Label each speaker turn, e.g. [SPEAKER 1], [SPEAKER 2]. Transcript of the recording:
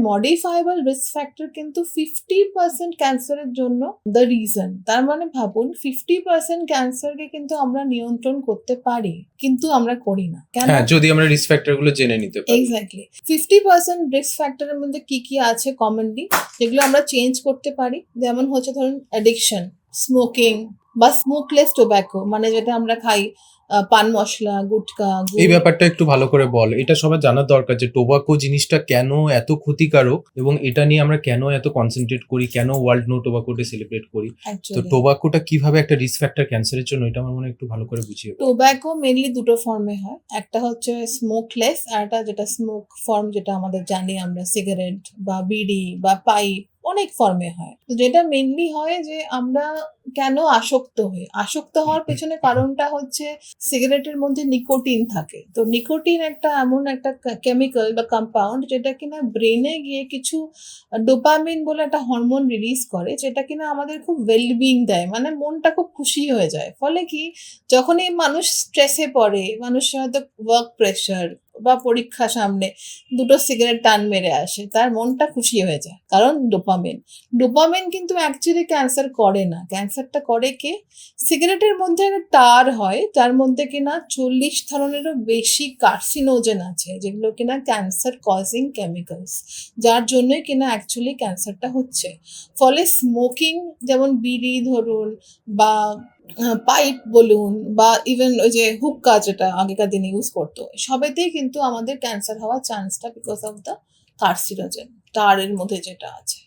[SPEAKER 1] Modifiable risk factor কিন্তু 50% ক্যান্সারের জন্য দ্য রিজন। তার মানে ভাবুন 50% ক্যান্সারকে কিন্তু আমরা নিয়ন্ত্রণ করতে পারি, কিন্তু আমরা করি না কেন?
[SPEAKER 2] হ্যাঁ, যদি আমরা রিস্ক ফ্যাক্টর গুলো জেনে নিতে পারি।
[SPEAKER 1] এক্স্যাক্টলি। 50% রিস্ক ফ্যাক্টরের মধ্যে কি কি আছে কমনলি, যেগুলো আমরা চেঞ্জ করতে পারি? যেমন হচ্ছে ধরুন অ্যাডিকশন, স্মোকিং বা স্মোকলেস টোব্যাকো, মানে যেটা আমরা খাই পান মশলা, গুটকা,
[SPEAKER 2] এই ব্যাপারটা একটু ভালো করে বল। এটা সবার জানার দরকার যে টোবাকো জিনিসটা কেন এত ক্ষতিকারক এবং এটা নিয়ে আমরা কেন এত কনসেন্ট্রেট করি, কেন world no tobacco day celebrate করি। তো টোবাকোটা কিভাবে একটা রিস্ক ফ্যাক্টর ক্যান্সারের জন্য, এটা আমার মনে হয় একটু ভালো করে বুঝিয়ে বল।
[SPEAKER 1] টোব্যাকো মেনলি দুটো ফর্মে হয়, একটা হচ্ছে স্মোকলেস আর একটা যেটা স্মোক ফর্ম, যেটা আমাদের জানি আমরা সিগারেট বা বিড়ি বা পাইপ, অনেক ফর্মে হয়। তো যেটা মেনলি হয় যে আমরা কেন আসক্ত হওয়ার পেছনে কারণটা হচ্ছে সিগারেটের মধ্যে নিকোটিন থাকে। তো নিকোটিন একটা এমন একটা কেমিক্যাল বা কম্পাউন্ড যেটা কিনা ব্রেনে গিয়ে কিছু ডোপামিন বলে একটা হরমোন রিলিজ করে, যেটা কিনা আমাদের খুব ওয়েলবিং দেয়, মানে মনটা খুব খুশি হয়ে যায়। ফলে কি, যখনই মানুষ স্ট্রেসে পড়ে, মানুষের হয়তো ওয়ার্ক প্রেশার বা পরীক্ষা সামনে, দুটো সিগারেট টান মেরে আসে, তার মনটা খুশি হয়ে যায়, কারণ ডোপামিন কিন্তু অ্যাকচুয়ালি ক্যান্সার করে না। ক্যান্সারটা করে কে? সিগারেটের মধ্যে একটা টার হয়, যার মধ্যে কিনা 40 ধরনেরও বেশি কার্সিনোজেন আছে, যেগুলো কিনা ক্যান্সার কজিং কেমিক্যালস, যার জন্যই কিনা অ্যাকচুয়ালি ক্যান্সারটা হচ্ছে। ফলে স্মোকিং, যেমন বিড়ি ধরুন বা পাইপ বলুন বা ইভেন ওই যে হুক্কা, যেটা আগেকার দিনে ইউজ করতো, সবেতেই কিন্তু আমাদের ক্যান্সার হওয়ার চান্সটা বিকজ অফ দ্য কার্সিনোজেন, টারের মধ্যে যেটা আছে।